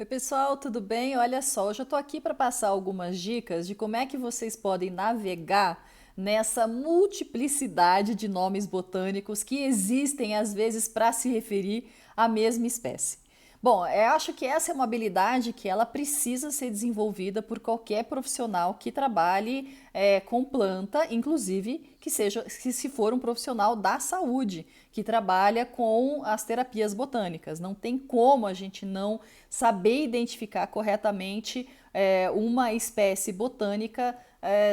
Oi, pessoal, tudo bem? Olha só, hoje eu tô aqui para passar algumas dicas de como é que vocês podem navegar nessa multiplicidade de nomes botânicos que existem às vezes para se referir à mesma espécie. Bom, eu acho que essa é uma habilidade que ela precisa ser desenvolvida por qualquer profissional que trabalhe com planta, inclusive que seja, que se for um profissional da saúde que trabalha com as terapias botânicas. Não tem como a gente não saber identificar corretamente uma espécie botânica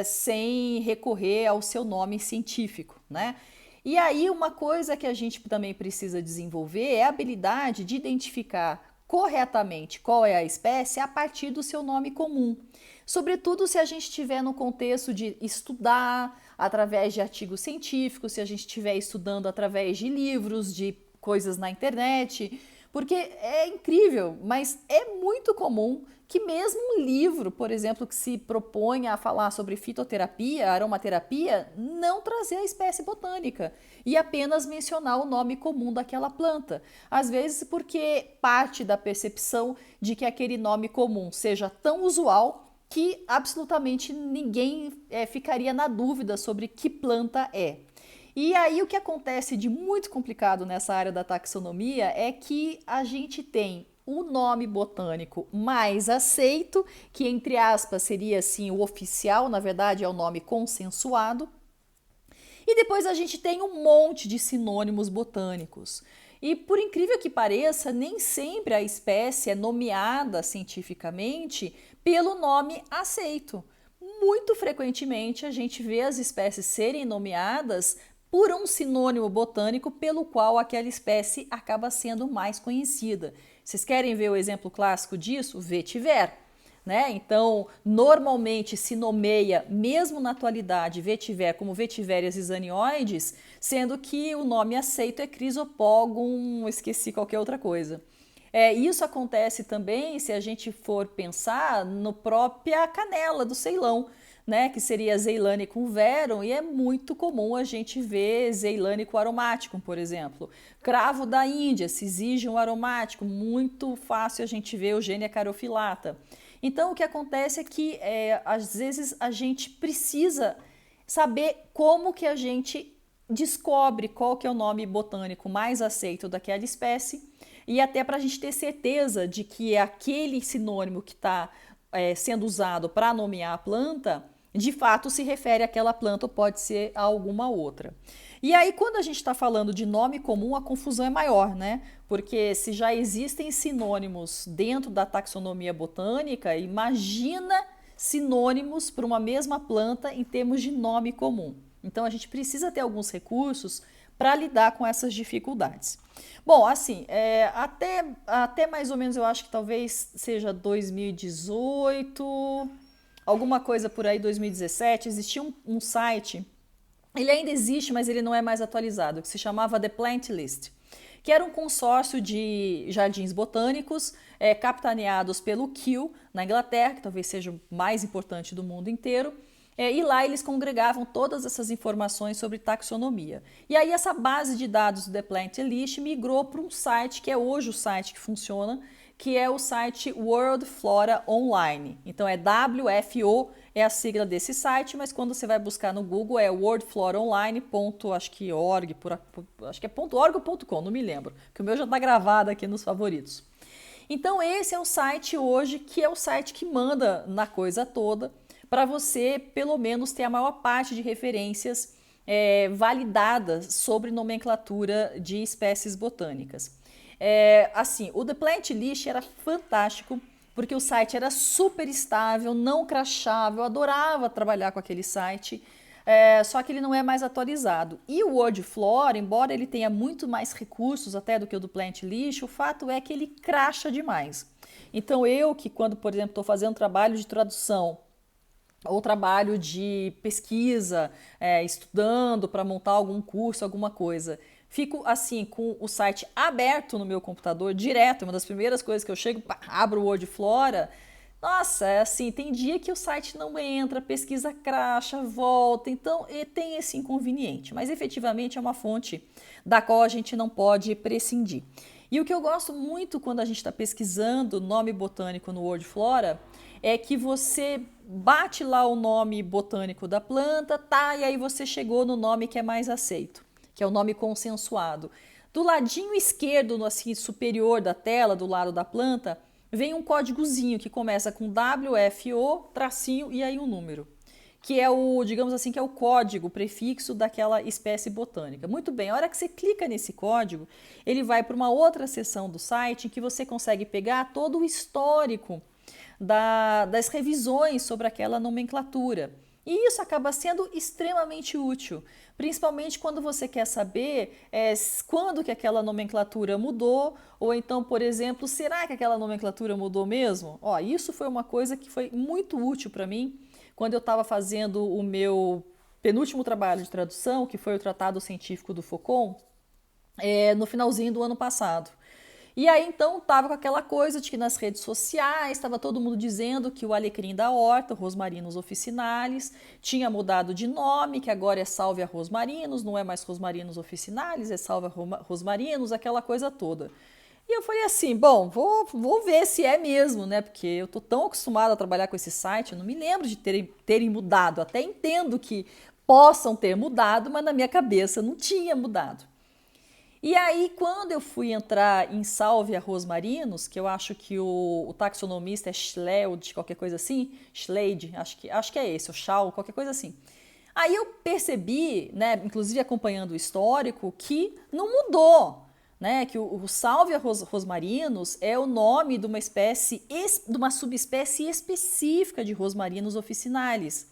sem recorrer ao seu nome científico, né? E aí, uma coisa que a gente também precisa desenvolver é a habilidade de identificar corretamente qual é a espécie a partir do seu nome comum. Sobretudo se a gente estiver no contexto de estudar através de artigos científicos, se a gente estiver estudando através de livros, de coisas na internet, porque é incrível, mas é muito comum que mesmo um livro, por exemplo, que se propõe a falar sobre fitoterapia, aromaterapia, não trazer a espécie botânica e apenas mencionar o nome comum daquela planta. Às vezes porque parte da percepção de que aquele nome comum seja tão usual que absolutamente ninguém ficaria na dúvida sobre que planta é. E aí o que acontece de muito complicado nessa área da taxonomia é que a gente tem o nome botânico mais aceito, que entre aspas seria assim o oficial, na verdade é o nome consensuado, e depois a gente tem um monte de sinônimos botânicos. E por incrível que pareça, nem sempre a espécie é nomeada cientificamente pelo nome aceito. Muito frequentemente a gente vê as espécies serem nomeadas por um sinônimo botânico pelo qual aquela espécie acaba sendo mais conhecida. Vocês querem ver o exemplo clássico disso? Vetiver. Né? Então, normalmente se nomeia, mesmo na atualidade, vetiver como Vetiveria zizanioides, sendo que o nome aceito é Chrysopogum, esqueci qualquer outra coisa. Isso acontece também se a gente for pensar no própria canela do Ceilão, né, que seria Zeylanicum verum, e é muito comum a gente ver Zeylanicum aromaticum, por exemplo. Cravo da Índia, Syzygium aromático, muito fácil a gente ver Eugênia caryophyllata. Então, o que acontece é que, às vezes, a gente precisa saber como que a gente descobre qual que é o nome botânico mais aceito daquela espécie e até para a gente ter certeza de que é aquele sinônimo que está sendo usado para nomear a planta, de fato se refere àquela planta ou pode ser a alguma outra. E aí, quando a gente está falando de nome comum, a confusão é maior, né? Porque se já existem sinônimos dentro da taxonomia botânica, imagina sinônimos para uma mesma planta em termos de nome comum. Então, a gente precisa ter alguns recursos para lidar com essas dificuldades. Bom, assim, até mais ou menos eu acho que talvez seja 2018, alguma coisa por aí, 2017, existia um site, ele ainda existe, mas ele não é mais atualizado, que se chamava The Plant List, que era um consórcio de jardins botânicos capitaneados pelo Kew, na Inglaterra, que talvez seja o mais importante do mundo inteiro, e lá eles congregavam todas essas informações sobre taxonomia. E aí essa base de dados do The Plant List migrou para um site que é hoje o site que funciona, que é o site World Flora Online. Então é WFO, é a sigla desse site, mas quando você vai buscar no Google é worldfloraonline. Acho que org, acho que é .org ou .com, não me lembro, que o meu já está gravado aqui nos favoritos. Então esse é o site hoje que é o site que manda na coisa toda, para você, pelo menos, ter a maior parte de referências validadas sobre nomenclatura de espécies botânicas. Assim, o The Plant List era fantástico, porque o site era super estável, não crashava, eu adorava trabalhar com aquele site, só que ele não é mais atualizado. E o WordFlora, embora ele tenha muito mais recursos até do que o do Plant List, o fato é que ele crasha demais. Então eu que quando, por exemplo, estou fazendo trabalho de tradução ou trabalho de pesquisa, estudando para montar algum curso, alguma coisa. Fico assim com o site aberto no meu computador direto, uma das primeiras coisas que eu chego, pá, abro o WordFlora. Nossa, é assim, tem dia que o site não entra, pesquisa cracha, volta, então tem esse inconveniente, mas efetivamente é uma fonte da qual a gente não pode prescindir. E o que eu gosto muito quando a gente está pesquisando nome botânico no WordFlora é que você bate lá o nome botânico da planta, tá? E aí você chegou no nome que é mais aceito, que é o nome consensuado. Do ladinho esquerdo, no assim, superior da tela, do lado da planta, vem um códigozinho que começa com WFO, tracinho e aí um número, que é o, digamos assim, que é o código, o prefixo daquela espécie botânica. Muito bem, a hora que você clica nesse código, ele vai para uma outra seção do site em que você consegue pegar todo o histórico das revisões sobre aquela nomenclatura. E isso acaba sendo extremamente útil, principalmente quando você quer saber quando que aquela nomenclatura mudou, ou então, por exemplo, será que aquela nomenclatura mudou mesmo? Ó, isso foi uma coisa que foi muito útil para mim quando eu estava fazendo o meu penúltimo trabalho de tradução, que foi o Tratado Científico do Foucault, no finalzinho do ano passado. E aí então tava com aquela coisa de que nas redes sociais estava todo mundo dizendo que o alecrim da horta, Rosmarinus officinalis, tinha mudado de nome, que agora é Salvia rosmarinus, não é mais Rosmarinus officinalis, é Salvia rosmarinus, aquela coisa toda. E eu falei assim, bom, vou ver se é mesmo, né? Porque eu tô tão acostumada a trabalhar com esse site, eu não me lembro de terem mudado. Até entendo que possam ter mudado, mas na minha cabeça não tinha mudado. E aí, quando eu fui entrar em Salvia rosmarinus, que eu acho que o taxonomista é Schleid, qualquer coisa assim, Schleid, acho que é esse, o Schau, qualquer coisa assim. Aí eu percebi, né, inclusive acompanhando o histórico, que não mudou, né, que o Salvia rosmarinus é o nome de uma espécie, de uma subespécie específica de Rosmarinus officinalis.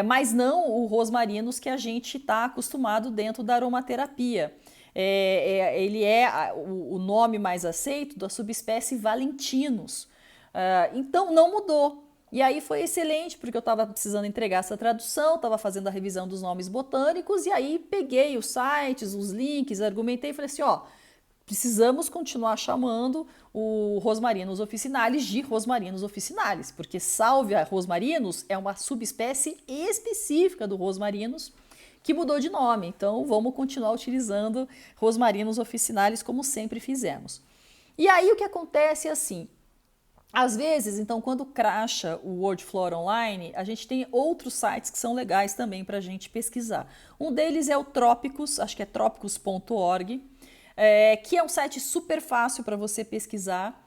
Mas não o rosmarinus que a gente está acostumado dentro da aromaterapia. Ele é o nome mais aceito da subespécie Valentinus. Então não mudou. E aí foi excelente, porque eu estava precisando entregar essa tradução, estava fazendo a revisão dos nomes botânicos, e aí peguei os sites, os links, argumentei e falei assim, ó, precisamos continuar chamando o Rosmarinus officinalis de Rosmarinus officinalis, porque Salvia rosmarinus é uma subespécie específica do Rosmarinus que mudou de nome. Então vamos continuar utilizando Rosmarinus officinalis como sempre fizemos. E aí o que acontece é assim, às vezes, então, quando cracha o WordFlora Online, a gente tem outros sites que são legais também para a gente pesquisar. Um deles é o Trópicos, acho que é trópicos.org, que é um site super fácil para você pesquisar.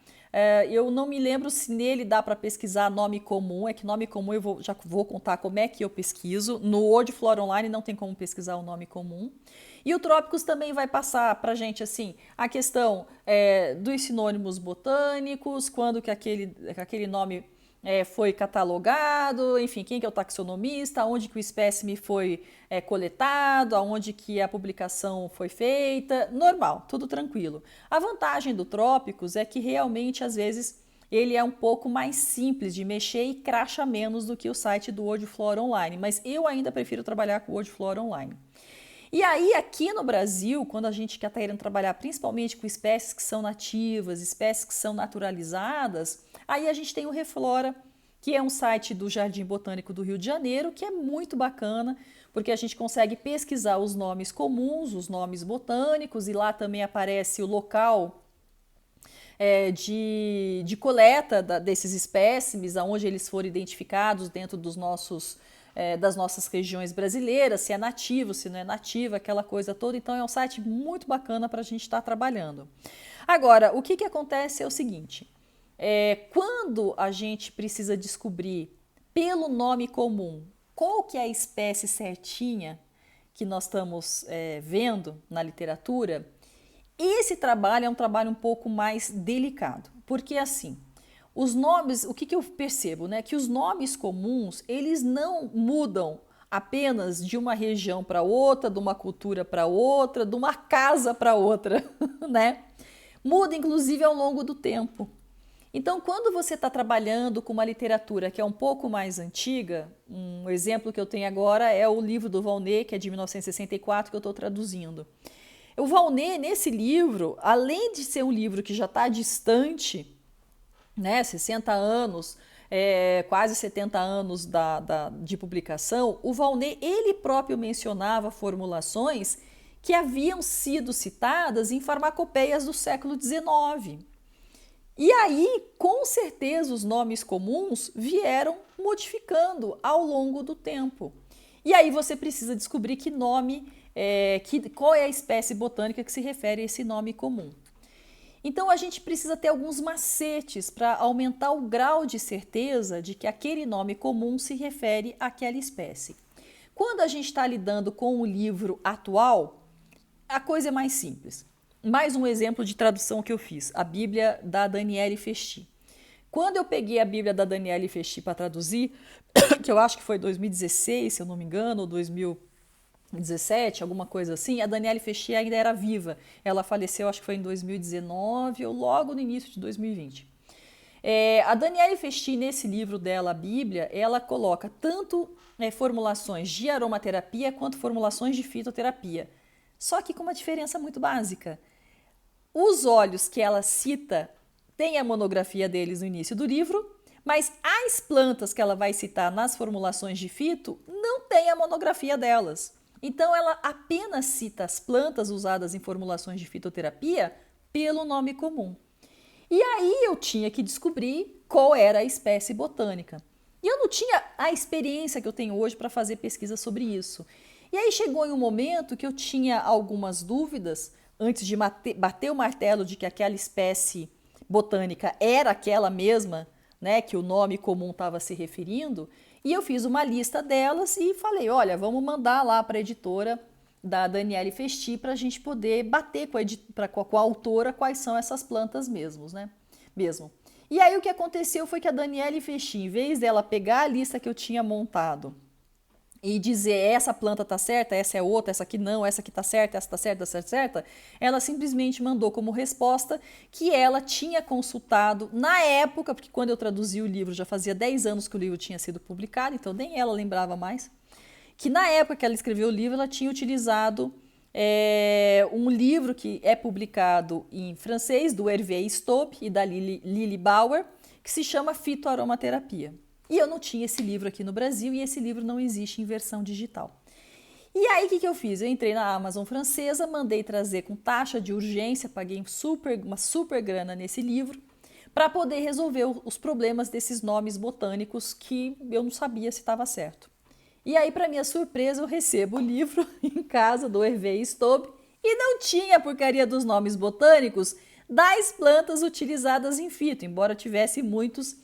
Eu não me lembro se nele dá para pesquisar nome comum, é que nome comum já vou contar como é que eu pesquiso. No WordFlora Online não tem como pesquisar o nome comum. E o Trópicos também vai passar para a gente assim, a questão dos sinônimos botânicos, quando que aquele nome foi catalogado, enfim, quem que é o taxonomista, onde que o espécime foi coletado, aonde que a publicação foi feita, normal, tudo tranquilo. A vantagem do Trópicos é que realmente, às vezes, ele é um pouco mais simples de mexer e cracha menos do que o site do WordFlora Online, mas eu ainda prefiro trabalhar com o WordFlora Online. E aí, aqui no Brasil, quando a gente quer estar querendo trabalhar principalmente com espécies que são nativas, espécies que são naturalizadas, aí a gente tem o Reflora, que é um site do Jardim Botânico do Rio de Janeiro, que é muito bacana, porque a gente consegue pesquisar os nomes comuns, os nomes botânicos, e lá também aparece o local de coleta desses espécimes, aonde eles foram identificados dentro das nossas regiões brasileiras, se é nativo, se não é nativo, aquela coisa toda. Então é um site muito bacana para a gente estar trabalhando. Agora, o que acontece é o seguinte, quando a gente precisa descobrir pelo nome comum qual que é a espécie certinha que nós estamos vendo na literatura, esse trabalho é um trabalho um pouco mais delicado, porque assim, os nomes, o que eu percebo, né? Que os nomes comuns, eles não mudam apenas de uma região para outra, de uma cultura para outra, de uma casa para outra, né? Muda inclusive ao longo do tempo. Então, quando você está trabalhando com uma literatura que é um pouco mais antiga, um exemplo que eu tenho agora é o livro do Volney, que é de 1964, que eu estou traduzindo. O Volney, nesse livro, além de ser um livro que já está distante, né, 60 anos, quase 70 anos de publicação, o Volney, ele próprio mencionava formulações que haviam sido citadas em farmacopeias do século XIX. E aí, com certeza, os nomes comuns vieram modificando ao longo do tempo. E aí você precisa descobrir que nome, qual é a espécie botânica que se refere a esse nome comum. Então a gente precisa ter alguns macetes para aumentar o grau de certeza de que aquele nome comum se refere àquela espécie. Quando a gente está lidando com o livro atual, a coisa é mais simples. Mais um exemplo de tradução que eu fiz, a Bíblia da Daniele Festi. Quando eu peguei a Bíblia da Daniele Festi para traduzir, que eu acho que foi 2016, se eu não me engano, ou 2017, alguma coisa assim, a Daniele Festi ainda era viva. Ela faleceu, acho que foi em 2019 ou logo no início de 2020. A Daniele Festi, nesse livro dela, a Bíblia, ela coloca tanto formulações de aromaterapia quanto formulações de fitoterapia. Só que com uma diferença muito básica. Os óleos que ela cita têm a monografia deles no início do livro, mas as plantas que ela vai citar nas formulações de fito não tem a monografia delas. Então ela apenas cita as plantas usadas em formulações de fitoterapia pelo nome comum. E aí eu tinha que descobrir qual era a espécie botânica. E eu não tinha a experiência que eu tenho hoje para fazer pesquisa sobre isso. E aí chegou em um momento que eu tinha algumas dúvidas, antes de bater o martelo de que aquela espécie botânica era aquela mesma, né, que o nome comum estava se referindo, e eu fiz uma lista delas e falei, olha, vamos mandar lá para a editora da Daniele Festi para a gente poder bater com a autora quais são essas plantas mesmo. E aí o que aconteceu foi que a Daniele Festi, em vez dela pegar a lista que eu tinha montado e dizer essa planta tá certa, essa é outra, essa aqui não, essa aqui tá certa, essa tá certa, essa tá certa, ela simplesmente mandou como resposta que ela tinha consultado na época, porque quando eu traduzi o livro já fazia 10 anos que o livro tinha sido publicado, então nem ela lembrava mais, que na época que ela escreveu o livro ela tinha utilizado um livro que é publicado em francês, do Hervé Stope e da Lily Bauer, que se chama Fitoaromaterapia. E eu não tinha esse livro aqui no Brasil e esse livro não existe em versão digital. E aí o que eu fiz? Eu entrei na Amazon francesa, mandei trazer com taxa de urgência, paguei uma super grana nesse livro para poder resolver os problemas desses nomes botânicos que eu não sabia se estava certo. E aí, para minha surpresa, eu recebo o livro em casa do Hervé Stobe e não tinha a porcaria dos nomes botânicos das plantas utilizadas em fito, embora tivesse muitos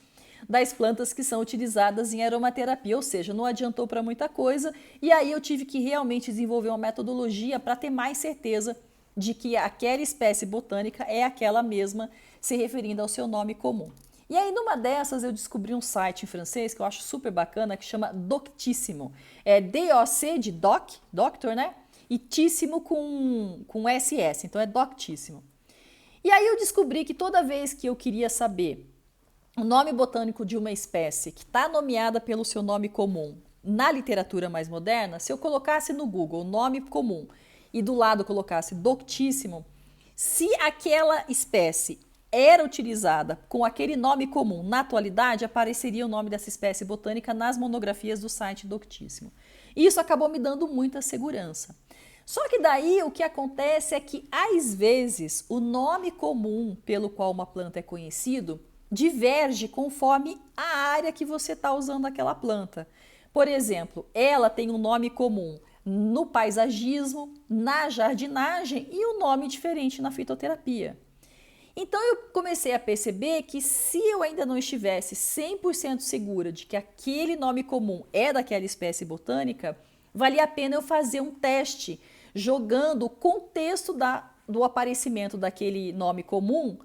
das plantas que são utilizadas em aromaterapia, ou seja, não adiantou para muita coisa, e aí eu tive que realmente desenvolver uma metodologia para ter mais certeza de que aquela espécie botânica é aquela mesma, se referindo ao seu nome comum. E aí, numa dessas, eu descobri um site em francês que eu acho super bacana, que chama Doctissimo. É D-O-C de doc, doctor, né? E tíssimo com SS, então é Doctissimo. E aí eu descobri que toda vez que eu queria saber o nome botânico de uma espécie que está nomeada pelo seu nome comum na literatura mais moderna, se eu colocasse no Google nome comum e do lado colocasse Doctissimo, se aquela espécie era utilizada com aquele nome comum na atualidade, apareceria o nome dessa espécie botânica nas monografias do site Doctissimo. Isso acabou me dando muita segurança. Só que daí o que acontece é que, às vezes, o nome comum pelo qual uma planta é conhecido diverge conforme a área que você está usando aquela planta. Por exemplo, ela tem um nome comum no paisagismo, na jardinagem e um nome diferente na fitoterapia. Então eu comecei a perceber que se eu ainda não estivesse 100% segura de que aquele nome comum é daquela espécie botânica, valia a pena eu fazer um teste jogando o contexto do aparecimento daquele nome comum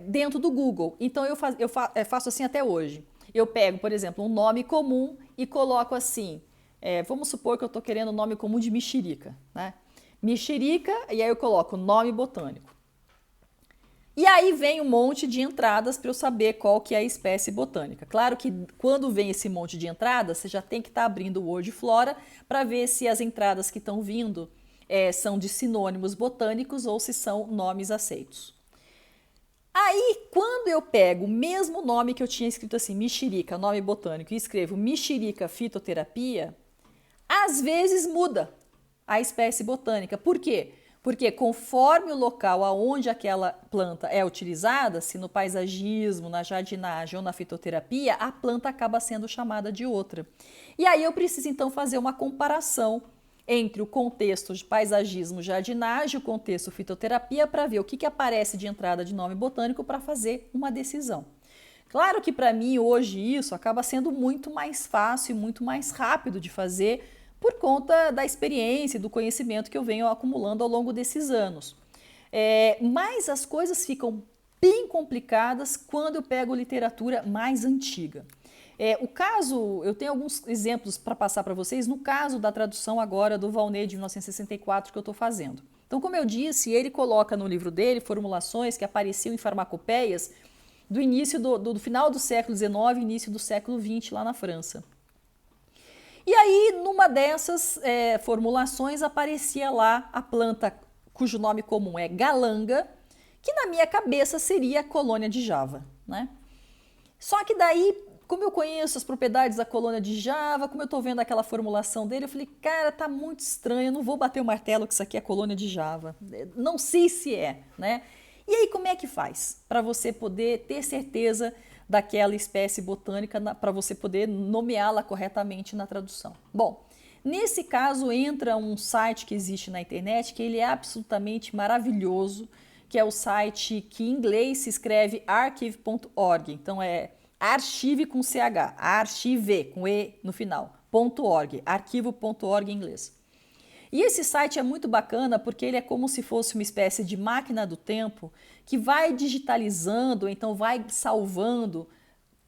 dentro do Google. Então eu faço assim até hoje. Eu pego, por exemplo, um nome comum e coloco assim, vamos supor que eu estou querendo o nome comum de mexerica, né? Mexerica, e aí eu coloco nome botânico. E aí vem um monte de entradas para eu saber qual que é a espécie botânica. Claro que quando vem esse monte de entradas, você já tem que estar abrindo o Word Flora para ver se as entradas que estão vindo são de sinônimos botânicos ou se são nomes aceitos. Aí, quando eu pego o mesmo nome que eu tinha escrito assim, mexerica, nome botânico, e escrevo mexerica fitoterapia, às vezes muda. a espécie botânica. Por quê? Porque conforme o local aonde aquela planta é utilizada, se no paisagismo, na jardinagem ou na fitoterapia, a planta acaba sendo chamada de outra. E aí eu preciso então fazer uma comparação entre o contexto de paisagismo, jardinagem, o contexto fitoterapia, para ver o que aparece de entrada de nome botânico para fazer uma decisão. Claro que para mim hoje isso acaba sendo muito mais fácil e muito mais rápido de fazer por conta da experiência e do conhecimento que eu venho acumulando ao longo desses anos. Mas as coisas ficam bem complicadas quando eu pego literatura mais antiga. O caso, eu tenho alguns exemplos para passar para vocês, no caso da tradução agora do Volney de 1964 que eu estou fazendo. Então, como eu disse, ele coloca no livro dele formulações que apareciam em farmacopeias do início do final do século XIX, início do século XX lá na França. E aí, numa dessas formulações, aparecia lá a planta cujo nome comum é galanga, que na minha cabeça seria a colônia de Java, né? Só que daí, como eu conheço as propriedades da colônia de Java, como eu estou vendo aquela formulação dele, eu falei, cara, tá muito estranho, eu não vou bater o martelo que isso aqui é colônia de Java. Não sei se é, né? E aí, como é que faz para você poder ter certeza daquela espécie botânica, para você poder nomeá-la corretamente na tradução? Bom, nesse caso entra um site que existe na internet, que ele é absolutamente maravilhoso, que é o site que em inglês se escreve archive.org, então é archive com CH, archive com E no final, .org, arquivo.org em inglês. E esse site é muito bacana porque ele é como se fosse uma espécie de máquina do tempo que vai digitalizando, então vai salvando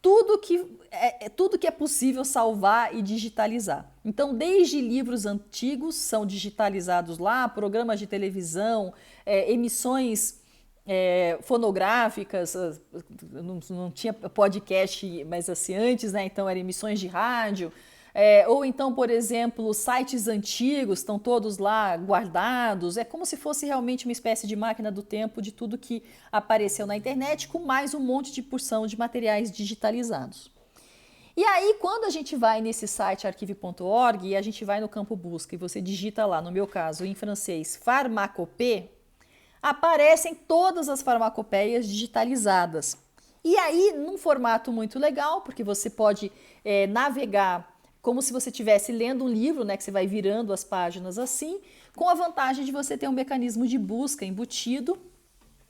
tudo que é possível salvar e digitalizar. Então, desde livros antigos são digitalizados lá, programas de televisão, emissões fonográficas, não tinha podcast, mas assim antes, né? Então eram emissões de rádio. Ou então, por exemplo, sites antigos estão todos lá guardados. É como se fosse realmente uma espécie de máquina do tempo de tudo que apareceu na internet, com mais um monte de porção de materiais digitalizados. E aí, quando a gente vai nesse site arquive.org e a gente vai no campo busca e você digita lá, no meu caso, em francês, farmacopée, aparecem todas as farmacopeias digitalizadas. E aí, num formato muito legal, porque você pode navegar como se você estivesse lendo um livro, né, que você vai virando as páginas assim, com a vantagem de você ter um mecanismo de busca embutido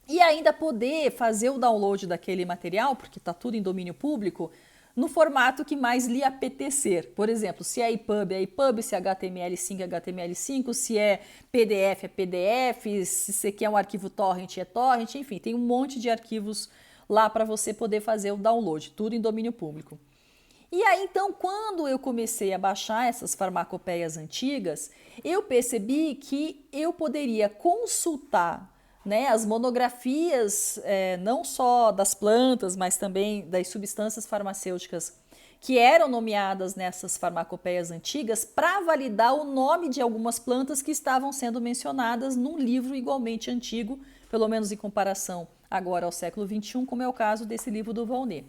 e ainda poder fazer o download daquele material, porque está tudo em domínio público, no formato que mais lhe apetecer. Por exemplo, se é EPUB, é EPUB, se é HTML5, é HTML5, se é PDF, é PDF, se você quer um arquivo torrent, é torrent, enfim, tem um monte de arquivos lá para você poder fazer o download, tudo em domínio público. E aí, então, quando eu comecei a baixar essas farmacopeias antigas, eu percebi que eu poderia consultar, né, as monografias, não só das plantas, mas também das substâncias farmacêuticas que eram nomeadas nessas farmacopeias antigas para validar o nome de algumas plantas que estavam sendo mencionadas num livro igualmente antigo, pelo menos em comparação agora ao século XXI, como é o caso desse livro do Volney.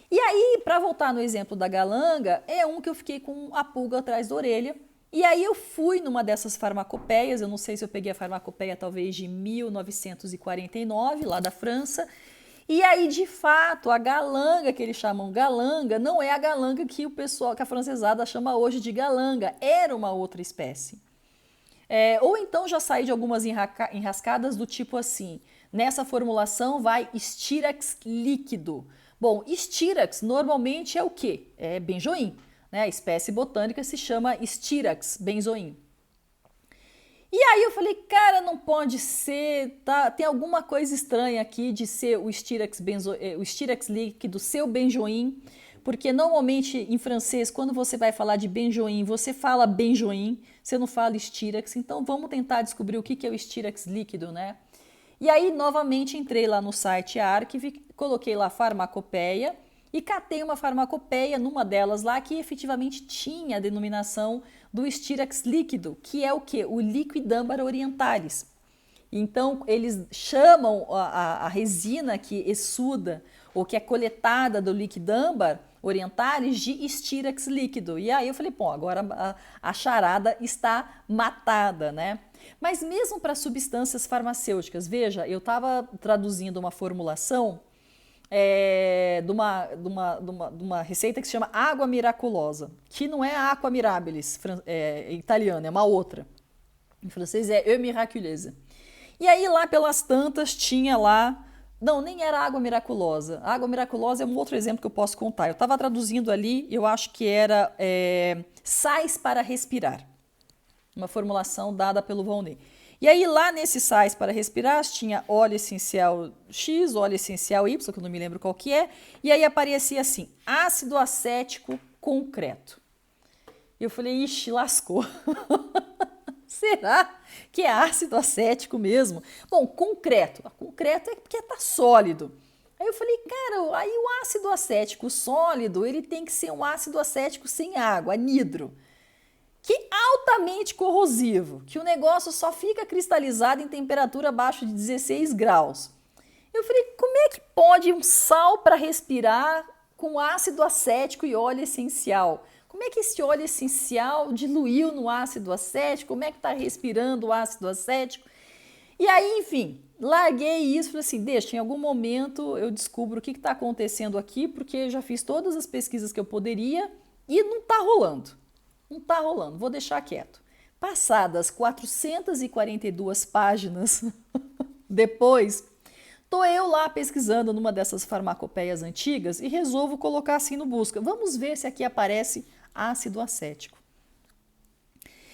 E aí, para voltar no exemplo da galanga, é um que eu fiquei com a pulga atrás da orelha. E aí eu fui numa dessas farmacopeias, eu não sei se eu peguei a farmacopeia talvez de 1949, lá da França. E aí, de fato, a galanga que eles chamam galanga não é a galanga que o pessoal, que a francesada chama hoje de galanga, era uma outra espécie. Ou então já saí de algumas enrascadas do tipo assim, nessa formulação vai Styrax líquido. Bom, Styrax normalmente é o quê? É benjoim, né? A espécie botânica se chama Styrax benzoin. E aí eu falei, cara, não pode ser, tá? Tem alguma coisa estranha aqui de ser o Styrax líquido, seu benjoim, porque normalmente em francês, quando você vai falar de benjoim, você fala benjoim, você não fala Styrax, então vamos tentar descobrir o que é o Styrax líquido, né? E aí, novamente, entrei lá no site Archive, coloquei lá farmacopeia e catei uma farmacopeia numa delas lá que efetivamente tinha a denominação do Styrax líquido, que é o quê? O Liquidambar orientalis. Então, eles chamam a resina que exsuda ou que é coletada do liquidâmbar, orientais de estírax líquido. E aí eu falei, bom, agora a charada está matada, né? Mas mesmo para substâncias farmacêuticas, veja, eu estava traduzindo uma formulação de uma receita que se chama água miraculosa, que não é a aqua mirabilis italiana, é uma outra. Em francês é eau miraculeuse. E aí lá pelas tantas tinha lá, não, nem era água miraculosa. A água miraculosa é um outro exemplo que eu posso contar. Eu estava traduzindo ali, eu acho que era sais para respirar, uma formulação dada pelo Volney. E aí lá nesses sais para respirar tinha óleo essencial X, óleo essencial Y, que eu não me lembro qual que é, e aí aparecia assim, ácido acético concreto. Eu falei, ixi, lascou. Será que é ácido acético mesmo? Bom, concreto. Concreto é porque está sólido. Aí eu falei, cara, aí o ácido acético sólido, ele tem que ser um ácido acético sem água, anidro, que é altamente corrosivo, que o negócio só fica cristalizado em temperatura abaixo de 16 graus. Eu falei, como é que pode um sal para respirar com ácido acético e óleo essencial? Como é que esse óleo essencial diluiu no ácido acético? Como é que está respirando o ácido acético? E aí, enfim, larguei isso, falei assim, deixa, em algum momento eu descubro o que está acontecendo aqui, porque eu já fiz todas as pesquisas que eu poderia e não está rolando. Não está rolando, vou deixar quieto. Passadas 442 páginas depois, tô eu lá pesquisando numa dessas farmacopeias antigas e resolvo colocar assim no busca. Vamos ver se aqui aparece ácido acético.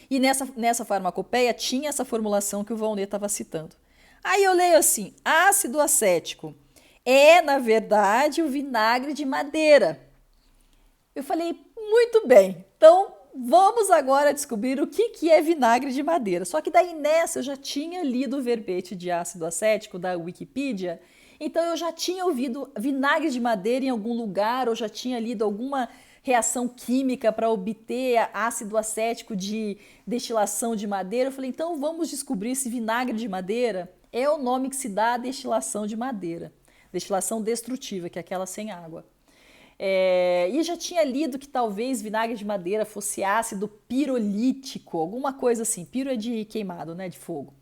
E nessa farmacopeia tinha essa formulação que o Volney estava citando. Aí eu leio assim, ácido acético é, na verdade, o vinagre de madeira. Eu falei, muito bem, então vamos agora descobrir o que é vinagre de madeira. Só que daí nessa eu já tinha lido o verbete de ácido acético da Wikipedia, então eu já tinha ouvido vinagre de madeira em algum lugar, ou já tinha lido alguma reação química para obter ácido acético de destilação de madeira. Eu falei, então vamos descobrir se vinagre de madeira é o nome que se dá à destilação de madeira. Destilação destrutiva, que é aquela sem água. E já tinha lido que talvez vinagre de madeira fosse ácido pirolítico, alguma coisa assim. Piro é de queimado, né, de fogo.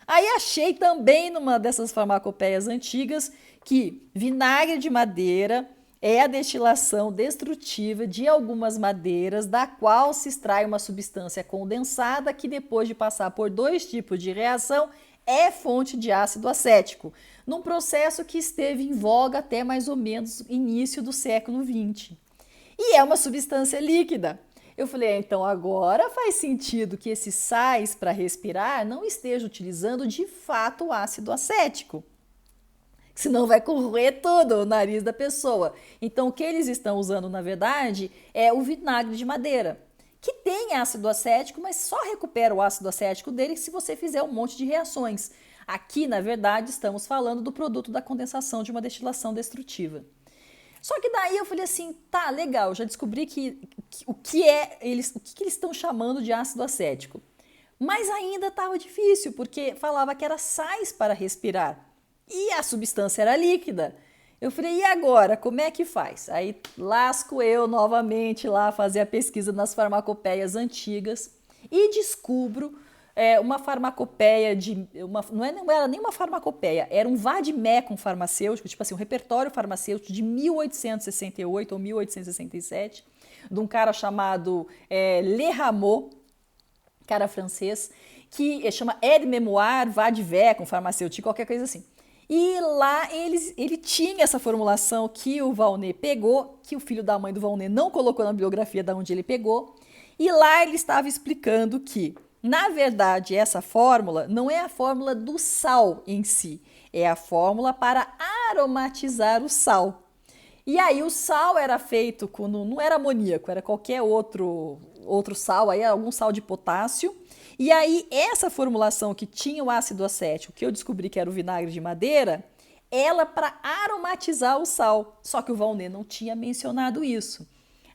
Aí achei também numa dessas farmacopeias antigas que vinagre de madeira é a destilação destrutiva de algumas madeiras, da qual se extrai uma substância condensada que, depois de passar por 2 tipos de reação, é fonte de ácido acético, num processo que esteve em voga até mais ou menos início do século XX. E é uma substância líquida. Eu falei, então agora faz sentido que esses sais para respirar não estejam utilizando de fato o ácido acético. Senão vai corroer todo o nariz da pessoa. Então o que eles estão usando, na verdade, é o vinagre de madeira, que tem ácido acético, mas só recupera o ácido acético dele se você fizer um monte de reações. Aqui, na verdade, estamos falando do produto da condensação de uma destilação destrutiva. Só que daí eu falei assim, tá, legal, já descobri o que eles estão chamando de ácido acético. Mas ainda estava difícil, porque falava que era sais para respirar. E a substância era líquida. Eu falei, e agora? Como é que faz? Aí lasco eu novamente lá fazer a pesquisa nas farmacopeias antigas e descubro uma farmacopeia não era nem uma farmacopeia, era um vade-mecum farmacêutico, tipo assim, um repertório farmacêutico de 1868 ou 1867, de um cara chamado Le Rameau, cara francês, que chama Aide Mémoire Vade-mecum farmacêutico, qualquer coisa assim. E lá ele tinha essa formulação que o Volney pegou, que o filho da mãe do Volney não colocou na bibliografia de onde ele pegou, e lá ele estava explicando que, na verdade, essa fórmula não é a fórmula do sal em si, é a fórmula para aromatizar o sal. E aí o sal era feito com, não era amoníaco, era qualquer outro sal, aí algum sal de potássio. E aí essa formulação que tinha o ácido acético, que eu descobri que era o vinagre de madeira, ela para aromatizar o sal. Só que o Volney não tinha mencionado isso.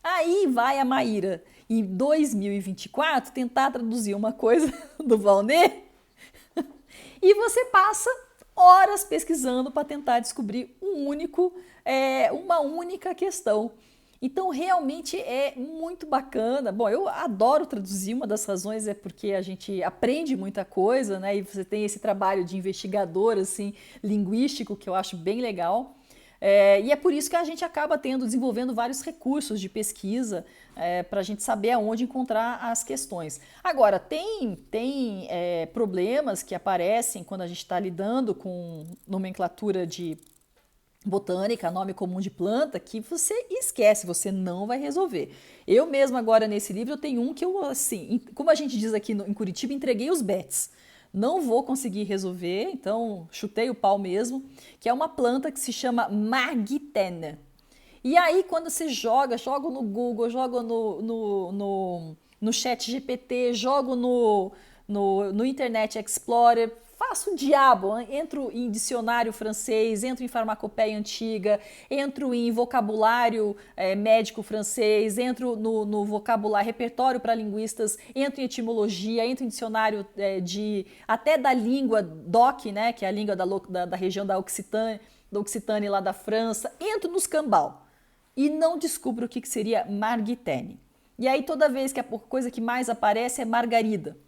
Aí vai a Maíra, em 2024, tentar traduzir uma coisa do Volney e você passa horas pesquisando para tentar descobrir uma única questão. Então, realmente é muito bacana. Bom, eu adoro traduzir, uma das razões é porque a gente aprende muita coisa, né? E você tem esse trabalho de investigador, assim, linguístico, que eu acho bem legal. E é por isso que a gente acaba desenvolvendo vários recursos de pesquisa para a gente saber aonde encontrar as questões. Agora, tem problemas que aparecem quando a gente está lidando com nomenclatura de botânica, nome comum de planta, que você esquece, você não vai resolver. Eu mesmo agora nesse livro eu tenho um que eu, assim, como a gente diz aqui em Curitiba, entreguei os bets. Não vou conseguir resolver, então chutei o pau mesmo, que é uma planta que se chama Margitana. E aí, quando você joga no Google, joga no chat GPT, jogo no Internet Explorer, faço o diabo, entro em dicionário francês, entro em farmacopeia antiga, entro em vocabulário médico francês, entro no vocabulário, repertório para linguistas, entro em etimologia, entro em dicionário até da língua DOC, né, que é a língua da região da Occitânia lá da França, entro nos cambal e não descubro o que seria Margitane. E aí toda vez que a coisa que mais aparece é Margarida.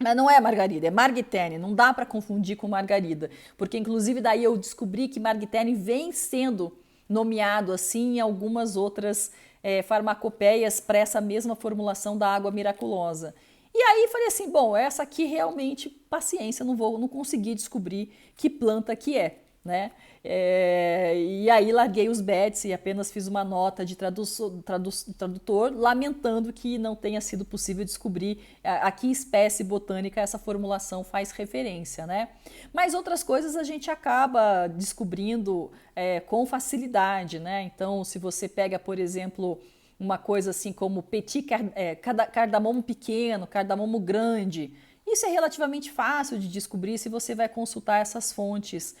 Mas não é Margarida, é Margitane, não dá para confundir com Margarida, porque inclusive daí eu descobri que Margitane vem sendo nomeado assim em algumas outras farmacopeias para essa mesma formulação da água miraculosa. E aí falei assim, bom, essa aqui realmente, paciência, não consegui descobrir que planta que é, né? E aí larguei os bets e apenas fiz uma nota de tradutor, lamentando que não tenha sido possível descobrir a que espécie botânica essa formulação faz referência, né? Mas outras coisas a gente acaba descobrindo com facilidade, né? Então, se você pega, por exemplo, uma coisa assim como cardamomo pequeno, cardamomo grande, isso é relativamente fácil de descobrir se você vai consultar essas fontes,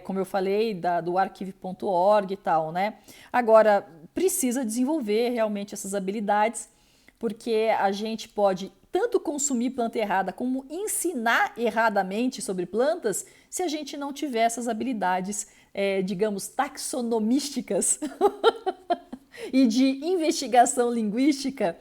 como eu falei, do arquive.org e tal, né? Agora, precisa desenvolver realmente essas habilidades, porque a gente pode tanto consumir planta errada como ensinar erradamente sobre plantas se a gente não tiver essas habilidades, digamos, taxonomísticas e de investigação linguística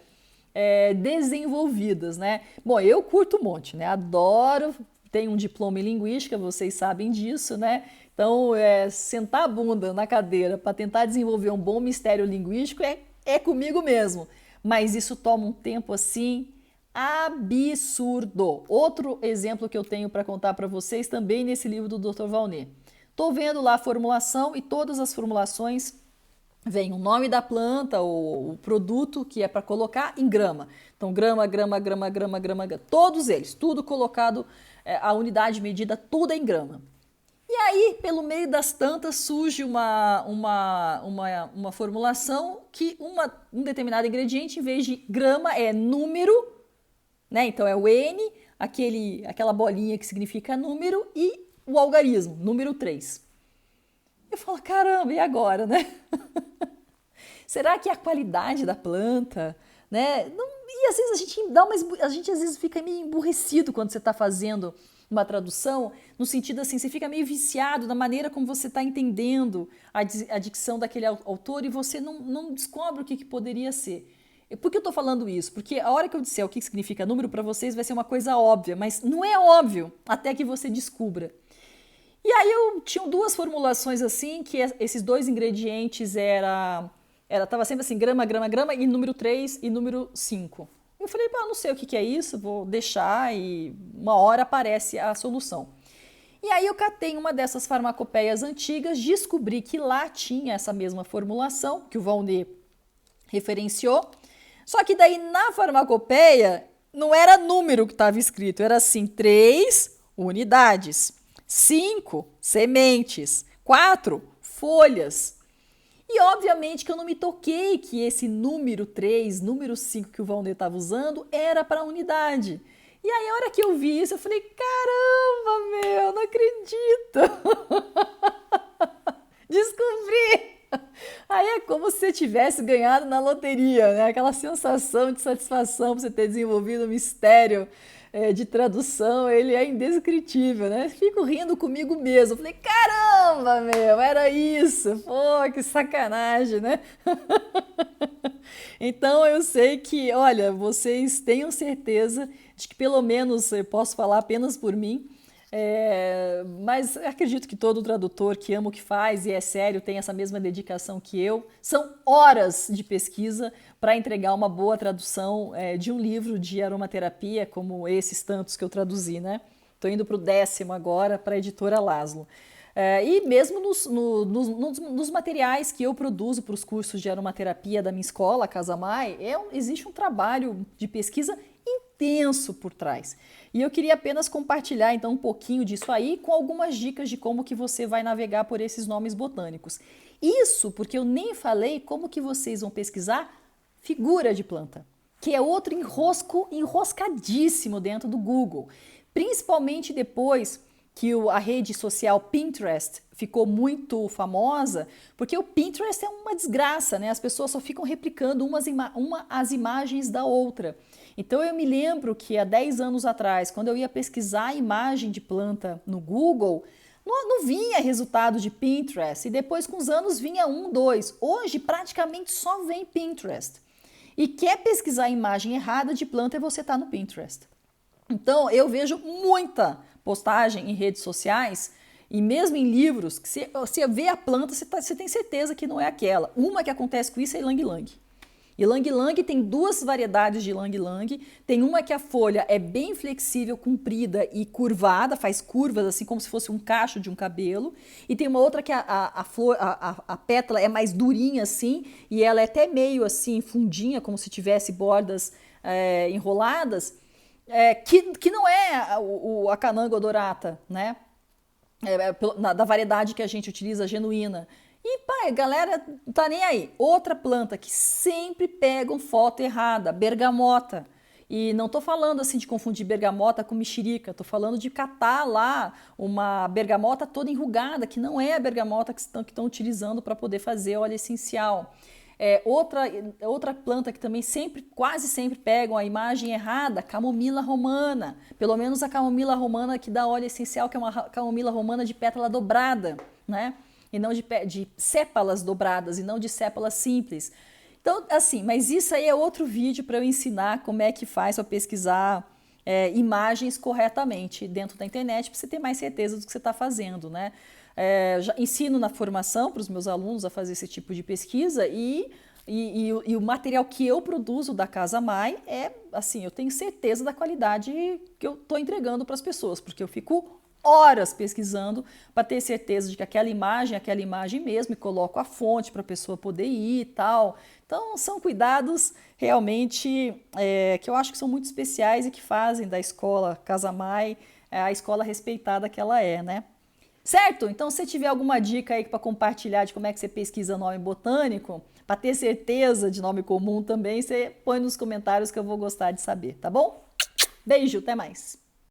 desenvolvidas, né? Bom, eu curto um monte, né? Adoro, tenho um diploma em linguística, vocês sabem disso, né? Então, sentar a bunda na cadeira para tentar desenvolver um bom mistério linguístico é comigo mesmo. Mas isso toma um tempo assim absurdo. Outro exemplo que eu tenho para contar para vocês também nesse livro do Dr. Valnet. Estou vendo lá a formulação e todas as formulações vem o nome da planta, o produto que é para colocar em grama. Então, grama, todos eles, tudo colocado, a unidade medida, tudo em grama. E aí, pelo meio das tantas, surge uma formulação que um determinado ingrediente, em vez de grama, é número, né? Então, é o N, aquela bolinha que significa número, e o algarismo, número 3. Eu falo, caramba, e agora, né? Será que é a qualidade da planta, né? E às vezes a gente às vezes fica meio emburrecido quando você está fazendo uma tradução, no sentido assim, você fica meio viciado na maneira como você está entendendo a dicção daquele autor e você não descobre o que poderia ser. Por que eu estou falando isso? Porque a hora que eu disser o que significa número para vocês vai ser uma coisa óbvia, mas não é óbvio até que você descubra. E aí eu tinha duas formulações assim, que esses dois ingredientes tava sempre assim, grama, e número 3 e número 5. Eu falei, não sei o que é isso, vou deixar e uma hora aparece a solução. E aí eu catei uma dessas farmacopeias antigas, descobri que lá tinha essa mesma formulação, que o Valnet referenciou, só que daí na farmacopeia não era número que estava escrito, era assim, 3 unidades, 5 sementes, 4 folhas. E obviamente que eu não me toquei que esse número 3, número 5 que o Valnet estava usando era para unidade. E aí a hora que eu vi isso, eu falei, caramba, meu, não acredito. Descobri! Aí é como se você tivesse ganhado na loteria, né? Aquela sensação de satisfação por você ter desenvolvido um mistério de tradução, ele é indescritível, né? Fico rindo comigo mesmo. Falei, caramba, meu, era isso. Pô, que sacanagem, né? Então eu sei que, olha, vocês tenham certeza de que pelo menos eu posso falar apenas por mim, mas acredito que todo tradutor que ama o que faz e é sério tem essa mesma dedicação que eu. São horas de pesquisa para entregar uma boa tradução de um livro de aromaterapia, como esses tantos que eu traduzi, né? Estou indo para o 10º agora, para a editora Laszlo. E mesmo nos materiais que eu produzo para os cursos de aromaterapia da minha escola, Casa Mai, existe um trabalho de pesquisa intenso por trás. E eu queria apenas compartilhar então um pouquinho disso aí com algumas dicas de como que você vai navegar por esses nomes botânicos. Isso porque eu nem falei como que vocês vão pesquisar figura de planta, que é outro enroscadíssimo dentro do Google, principalmente depois que a rede social Pinterest ficou muito famosa, porque o Pinterest é uma desgraça, né? As pessoas só ficam replicando as imagens da outra. Então eu me lembro que há 10 anos atrás, quando eu ia pesquisar a imagem de planta no Google, não vinha resultado de Pinterest, e depois com os anos vinha 1, 2. Hoje praticamente só vem Pinterest. E quer pesquisar a imagem errada de planta, você está no Pinterest. Então eu vejo muita postagem em redes sociais e mesmo em livros, que você vê a planta, você tem certeza que não é aquela. Uma que acontece com isso é ylang-ylang. Ylang-ylang tem duas variedades de ylang-ylang. Tem uma que a folha é bem flexível, comprida e curvada, faz curvas assim como se fosse um cacho de um cabelo. E tem uma outra que a pétala é mais durinha assim e ela é até meio assim fundinha, como se tivesse bordas enroladas. Que não é a Cananga odorata, né? Da variedade que a gente utiliza, genuína. E, pai, a galera tá nem aí. Outra planta que sempre pegam foto errada, bergamota. E não tô falando assim de confundir bergamota com mexerica, tô falando de catar lá uma bergamota toda enrugada, que não é a bergamota que estão utilizando para poder fazer óleo essencial. Outra planta que também quase sempre pegam a imagem errada, camomila romana. Pelo menos a camomila romana que dá óleo essencial, que é uma camomila romana de pétala dobrada, né? E não de sépalas dobradas, e não de sépalas simples. Então, assim, mas isso aí é outro vídeo para eu ensinar como é que faz para pesquisar imagens corretamente dentro da internet, para você ter mais certeza do que você está fazendo, né? Já ensino na formação para os meus alunos a fazer esse tipo de pesquisa e o material que eu produzo da Casa Mai assim, eu tenho certeza da qualidade que eu estou entregando para as pessoas, porque eu fico horas pesquisando para ter certeza de que aquela imagem mesmo, e coloco a fonte para a pessoa poder ir e tal. Então, são cuidados realmente que eu acho que são muito especiais e que fazem da escola Casa Mai a escola respeitada que ela é, né? Certo? Então, se tiver alguma dica aí para compartilhar de como é que você pesquisa nome botânico, para ter certeza de nome comum também, você põe nos comentários que eu vou gostar de saber, tá bom? Beijo, até mais!